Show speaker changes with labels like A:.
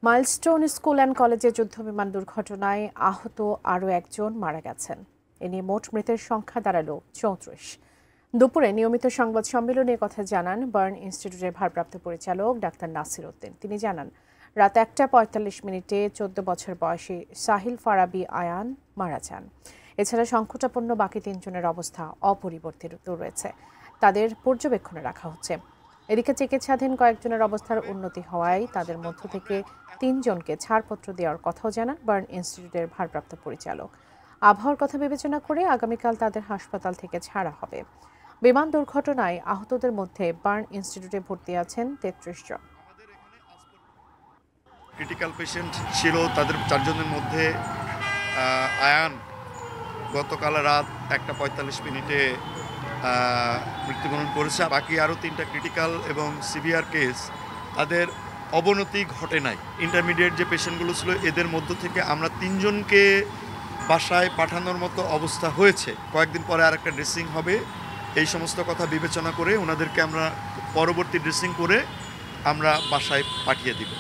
A: Milestone school and কলেজে যুদ্ধবিমান দুর্ঘটনায় আহত আরও একজন মারা গেছেন। এ নিয়ে মোট মৃতের সংখ্যা দাঁড়ালো ৩৪। দুপুরে নিয়মিত সংবাদ সম্মেলনে কথা জানান বার্ন ইনস্টিটিউটের ভারপ্রাপ্ত পরিচালক ডাক্তার নাসির উদ্দিন। তিনি জানান, রাত ১টা ৪৫ মিনিটে ১৪ বছর বয়সী সাহিল ফারাবী আয়ান মারা যান। এছাড়া সংকটাপন্ন বাকি ৩ জনের অবস্থা অপরিবর্তিত রয়েছে, তাদের পর্যবেক্ষণে রাখা হচ্ছে। এদিকে চিকিৎসাধীন কয়েকজনের অবস্থার উন্নতি হওয়ায় তাদের মধ্য থেকে ৩ জনকে ছাড়পত্র দেওয়ার কথাও জানান বার্ন ইনস্টিটিউটের ভারপ্রাপ্ত পরিচালক। আবহাওয়ার কথা বিবেচনা করে আগামীকাল তাদের হাসপাতাল থেকে ছাড়া হবে। বিমান দুর্ঘটনায় আহতদের মধ্যে বার্ন ইনস্টিটিউটে ভর্তি আছেন ৩৩ জন।
B: ক্রিটিক্যাল পেশেন্ট ছিল তাদের ৪ জনের মধ্যে আয়ান গতকাল রাত ১টা ৪৫ মিনিটে মৃত্যুবরণ করেছে। বাকি আরও ৩টা ক্রিটিক্যাল এবং সিভিয়ার কেস, তাদের অবনতি ঘটে নাই। ইন্টারমিডিয়েট যে পেশেন্টগুলো ছিল এদের মধ্য থেকে আমরা ৩ জনকে বাসায় পাঠানোর মতো অবস্থা হয়েছে। কয়েকদিন পরে আরেকটা ড্রেসিং হবে। এই সমস্ত কথা বিবেচনা করে ওনাদেরকে আমরা পরবর্তী ড্রেসিং করে আমরা বাসায় পাঠিয়ে দিব।